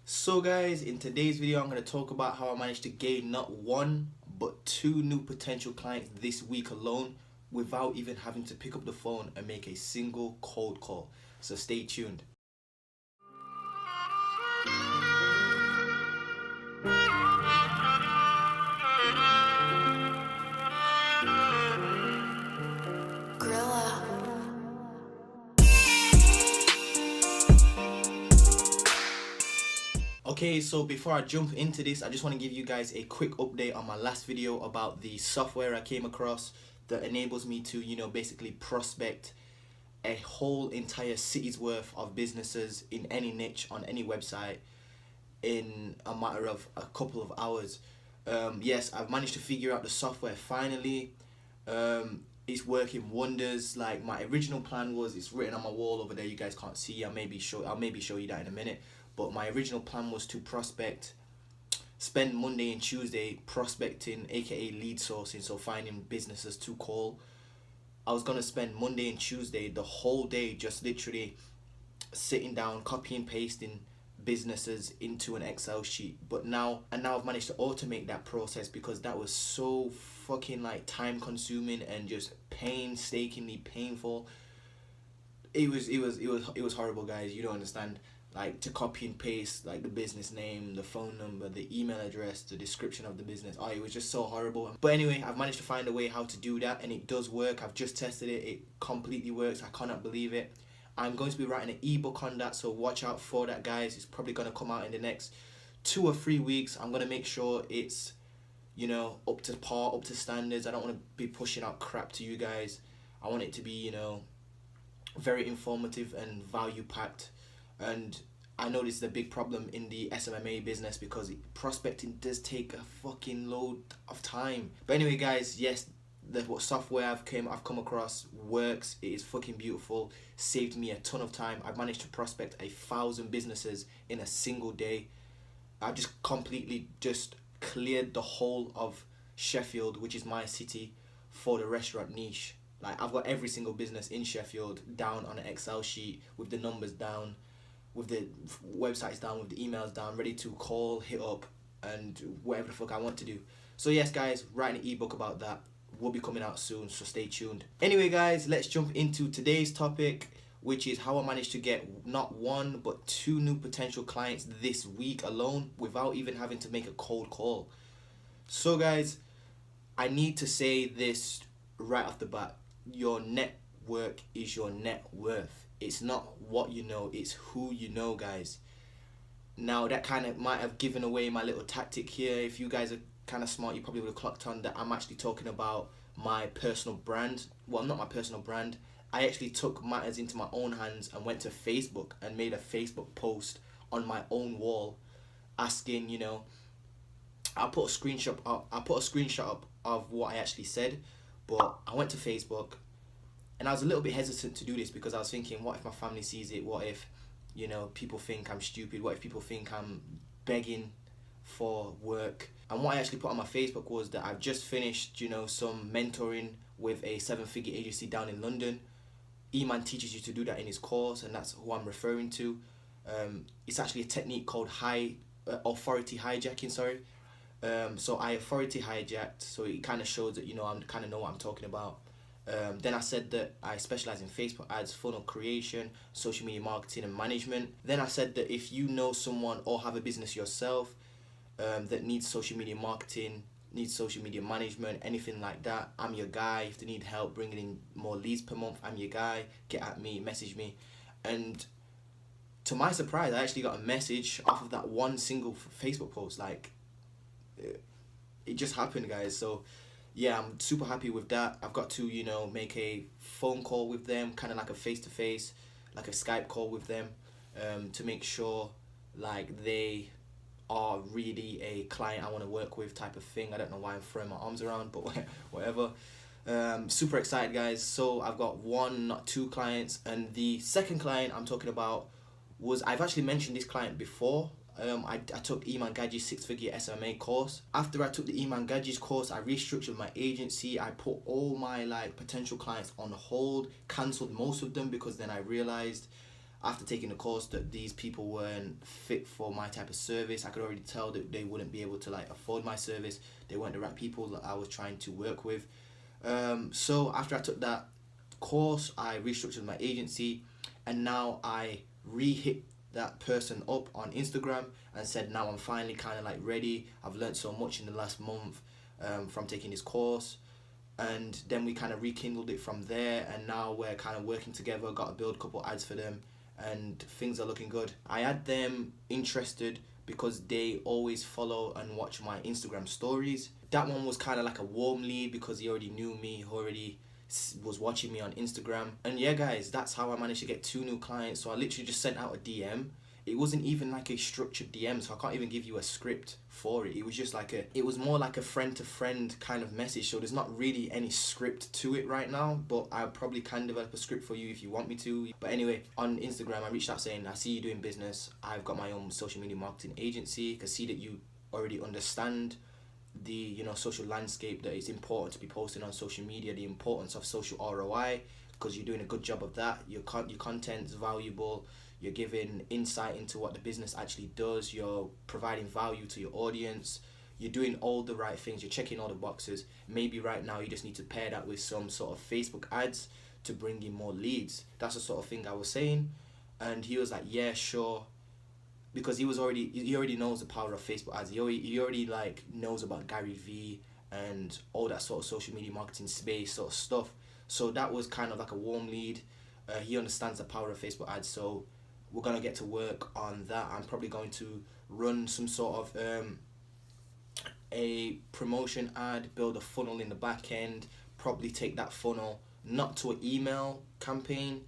So guys, in today's video I'm going to talk about how I managed to gain not one but two new potential clients this week alone without even having to pick up the phone and make a single cold call. So stay tuned. Okay, so before I jump into this, I just want to give you guys a quick update on my last video about the software I came across that enables me to, basically prospect a whole entire city's worth of businesses in any niche on any website in a matter of a couple of hours. Yes, I've managed to figure out the software finally. It's working wonders. Like, my original plan was, it's written on my wall over there, you guys can't see. I'll maybe show you that in a minute. But my original plan was to spend Monday and Tuesday prospecting, aka lead sourcing, so finding businesses to call. I was gonna spend Monday and Tuesday, the whole day, just literally sitting down, copy and pasting businesses into an Excel sheet. But now I've managed to automate that process because that was so fucking time consuming and just painstakingly painful. It was horrible, guys. You don't understand. To copy and paste the business name, the phone number, the email address, the description of the business. Oh, it was just so horrible. But anyway, I've managed to find a way how to do that, and it does work. I've just tested it. It completely works. I cannot believe it. I'm going to be writing an ebook on that, so watch out for that, guys. It's probably going to come out in the next 2 or 3 weeks. I'm going to make sure it's, up to par, up to standards. I don't want to be pushing out crap to you guys. I want it to be, very informative and value packed. And I know this is a big problem in the SMMA business because prospecting does take a fucking load of time. But anyway, guys, yes, what software I've come across works. It is fucking beautiful. Saved me a ton of time. I've managed to prospect 1,000 businesses in a single day. I've just completely cleared the whole of Sheffield, which is my city, for the restaurant niche. I've got every single business in Sheffield down on an Excel sheet with the numbers down, with the websites down, with the emails down, ready to call, hit up, and whatever the fuck I want to do. So yes, guys, writing an ebook about that will be coming out soon, so stay tuned. Anyway, guys, let's jump into today's topic, which is how I managed to get not one but two new potential clients this week alone without even having to make a cold call. So guys, I need to say this right off the bat. Your network is your net worth. It's not what you know, it's who you know, guys. Now, that kind of might have given away my little tactic here. If you guys are kind of smart, you probably would have clocked on that I'm actually talking about my personal brand. Well, not my personal brand. I actually took matters into my own hands and went to Facebook and made a Facebook post on my own wall asking, I put a screenshot up of what I actually said, but I went to Facebook. And I was a little bit hesitant to do this because I was thinking, what if my family sees it? What if, people think I'm stupid? What if people think I'm begging for work? And what I actually put on my Facebook was that I've just finished, some mentoring with a 7-figure agency down in London. E-Man teaches you to do that in his course, and that's who I'm referring to. It's actually a technique called authority hijacking, so I authority hijacked, so it kind of shows that, I kind of know what I'm talking about. Then I said that I specialize in Facebook ads, funnel creation, social media marketing and management. Then I said that if you know someone or have a business yourself that needs social media marketing, needs social media management, anything like that, I'm your guy. If they need help bringing in more leads per month, I'm your guy. Get at me, message me. And to my surprise, I actually got a message off of that one single Facebook post. It just happened, guys. So yeah, I'm super happy with that. I've got to, make a phone call with them, kind of like a face-to-face, like a Skype call with them, to make sure they are really a client I want to work with, type of thing. I don't know why I'm throwing my arms around, but whatever. Super excited, guys. So I've got one, not two clients, and the second client I'm talking about I've actually mentioned this client before. I took Iman Gadji's 6-figure SMA course. After I took the Iman Gadji's course, I restructured my agency. I put all my potential clients on hold, cancelled most of them because then I realized after taking the course that these people weren't fit for my type of service. I could already tell that they wouldn't be able to like afford my service. They weren't the right people that I was trying to work with. So after I took that course, I restructured my agency, and now I re-hit that person up on Instagram and said, now I'm finally kind of like ready. I've learned so much in the last month from taking this course. And then we kind of rekindled it from there, and now we're kind of working together. Got to build a couple ads for them, and things are looking good. I had them interested because they always follow and watch my Instagram stories. That one was kind of like a warm lead because he already knew me, he already was watching me on Instagram. And yeah guys, that's how I managed to get 2 new clients. So I literally just sent out a DM. It wasn't even like a structured DM, so I can't even give you a script for it. It was just like it was more like a friend to friend kind of message. So there's not really any script to it right now, but I probably can develop a script for you if you want me to. But anyway, on Instagram, I reached out saying, I see you doing business. I've got my own social media marketing agency. I can see that you already understand the social landscape, that it's important to be posting on social media, the importance of social ROI, because you're doing a good job of that. Your content's valuable. You're giving insight into what the business actually does. You're providing value to your audience. You're doing all the right things. You're checking all the boxes. Maybe right now you just need to pair that with some sort of Facebook ads to bring in more leads. That's the sort of thing I was saying. And he was like, yeah, sure. Because he already knows the power of Facebook ads. He already like knows about Gary Vee and all that sort of social media marketing space sort of stuff. So that was kind of like a warm lead. He understands the power of Facebook ads. So we're going to get to work on that. I'm probably going to run some sort of a promotion ad, build a funnel in the back end, probably take that funnel not to an email campaign,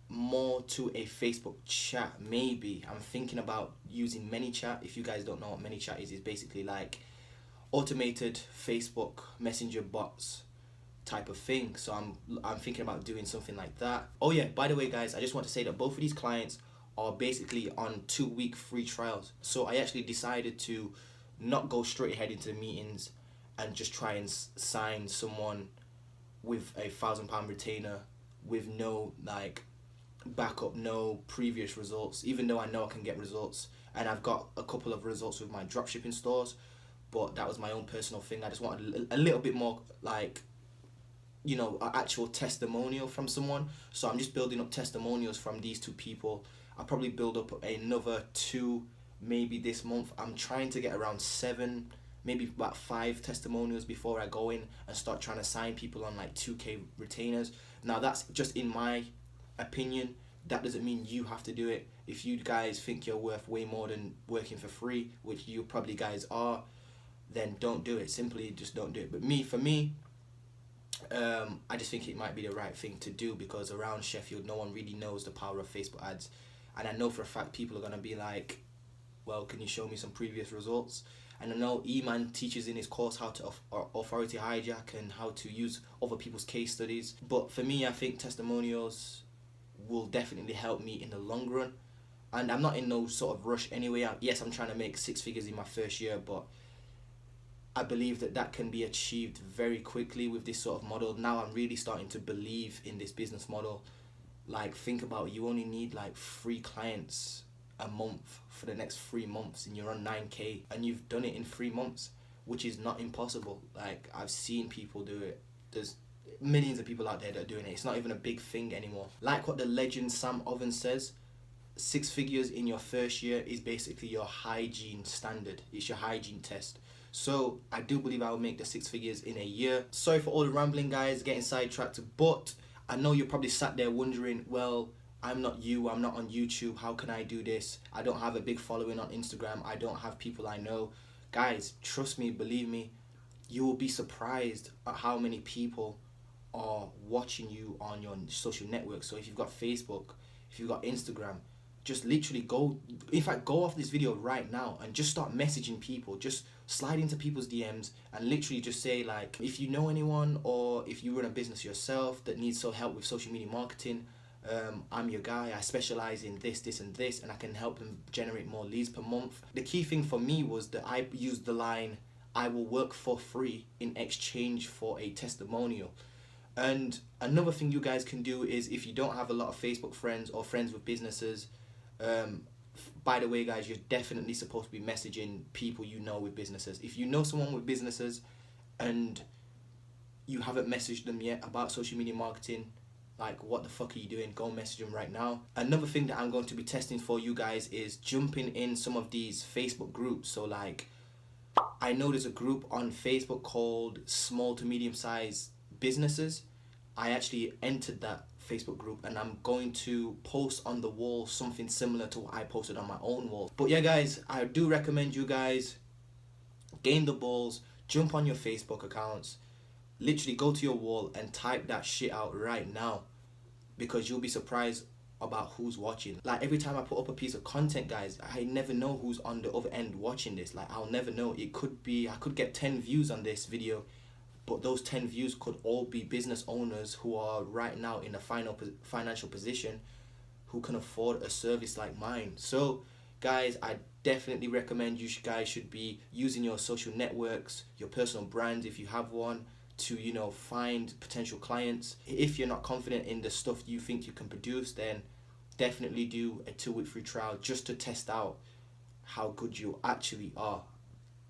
more to a Facebook chat. Maybe I'm thinking about using ManyChat. If you guys don't know what ManyChat is, it's basically like automated Facebook Messenger bots type of thing. So I'm thinking about doing something like that. Oh yeah, by the way guys, I just want to say that both of these clients are basically on 2-week free trials. So I actually decided to not go straight ahead into the meetings and just try and sign someone with a £1,000 retainer with no like backup, no previous results, even though I know I can get results, and I've got a couple of results with my dropshipping stores. But that was my own personal thing. I just wanted a little bit more like an actual testimonial from someone. So I'm just building up testimonials from these 2 people. I'll probably build up another 2 maybe this month. I'm trying to get around 7, maybe about 5 testimonials before I go in and start trying to sign people on like 2K retainers. Now that's just in my opinion. That doesn't mean you have to do it. If you guys think you're worth way more than working for free, which you probably guys are, then don't do it. Simply just don't do it. But for me, I just think it might be the right thing to do, because around Sheffield no one really knows the power of Facebook ads, and I know for a fact people are going to be like, well, can you show me some previous results? And I know E-Man teaches in his course how to authority hijack and how to use other people's case studies. But for me, I think testimonials will definitely help me in the long run, and I'm not in no sort of rush anyway. Yes, I'm trying to make 6 figures in my first year, but I believe that can be achieved very quickly with this sort of model. Now I'm really starting to believe in this business model. Like, think about it, you only need like 3 clients a month for the next 3 months, and you're on 9K, and you've done it in 3 months, which is not impossible. Like, I've seen people do it. There's millions of people out there that are doing it. It's not even a big thing anymore. Like what the legend Sam Ovens says, 6 figures in your first year is basically your hygiene standard. It's your hygiene test. So I do believe I will make the 6 figures in a year. Sorry for all the rambling guys, getting sidetracked, but I know you're probably sat there wondering, well, I'm not on YouTube, how can I do this? I don't have a big following on Instagram, I don't have people I know. Guys, trust me, believe me, you will be surprised at how many people are watching you on your social networks. So if you've got Facebook, if you've got Instagram, just literally go off this video right now and just start messaging people. Just slide into people's DMs and literally just say, like, if you know anyone, or if you run a business yourself that needs some help with social media marketing, I'm your guy. I specialize in this, and this, and I can help them generate more leads per month. The key thing for me was that I used the line, I will work for free in exchange for a testimonial. And another thing you guys can do is, if you don't have a lot of Facebook friends or friends with businesses, by the way guys, you're definitely supposed to be messaging people you know with businesses. If you know someone with businesses and you haven't messaged them yet about social media marketing, like, what the fuck are you doing? Go message them right now. Another thing that I'm going to be testing for you guys is jumping in some of these Facebook groups. So like, I know there's a group on Facebook called Small to Medium Size Businesses. I actually entered that Facebook group, and I'm going to post on the wall something similar to what I posted on my own wall. But yeah guys, I do recommend you guys gain the balls, jump on your Facebook accounts, literally go to your wall and type that shit out right now, because you'll be surprised about who's watching. Like, every time I put up a piece of content, guys, I never know who's on the other end watching this. Like, I'll never know. It could be, I could get 10 views on this video, but those 10 views could all be business owners who are right now in a financial position who can afford a service like mine. So guys, I definitely recommend you guys should be using your social networks, your personal brand if you have one, to, you know, find potential clients. If you're not confident in the stuff you think you can produce, then definitely do a 2-week free trial just to test out how good you actually are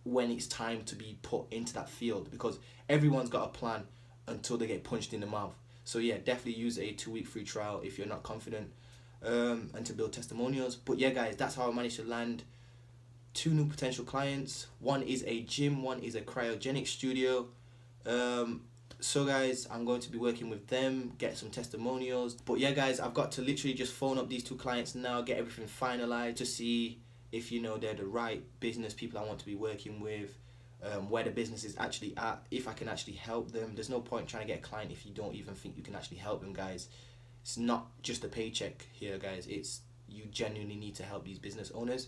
when it's time to be put into that field, because everyone's got a plan until they get punched in the mouth. So yeah, definitely use a 2-week free trial if you're not confident, and to build testimonials. But yeah guys, that's how I managed to land 2 new potential clients. One is a gym, one is a cryogenic studio. So guys, I'm going to be working with them, get some testimonials. But yeah guys, I've got to literally just phone up these 2 clients now, get everything finalized to see if, you know, they're the right business people I want to be working with, where the business is actually at, if I can actually help them. There's no point trying to get a client if you don't even think you can actually help them, guys. It's not just a paycheck here, guys. It's, you genuinely need to help these business owners.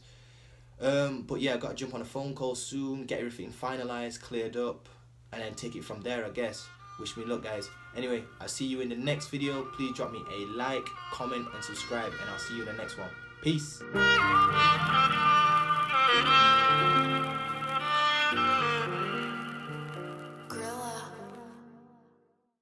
But yeah, I've got to jump on a phone call soon, get everything finalized, cleared up, and then take it from there, I guess. Wish me luck, guys. Anyway, I'll see you in the next video. Please drop me a like, comment, and subscribe, and I'll see you in the next one. Peace.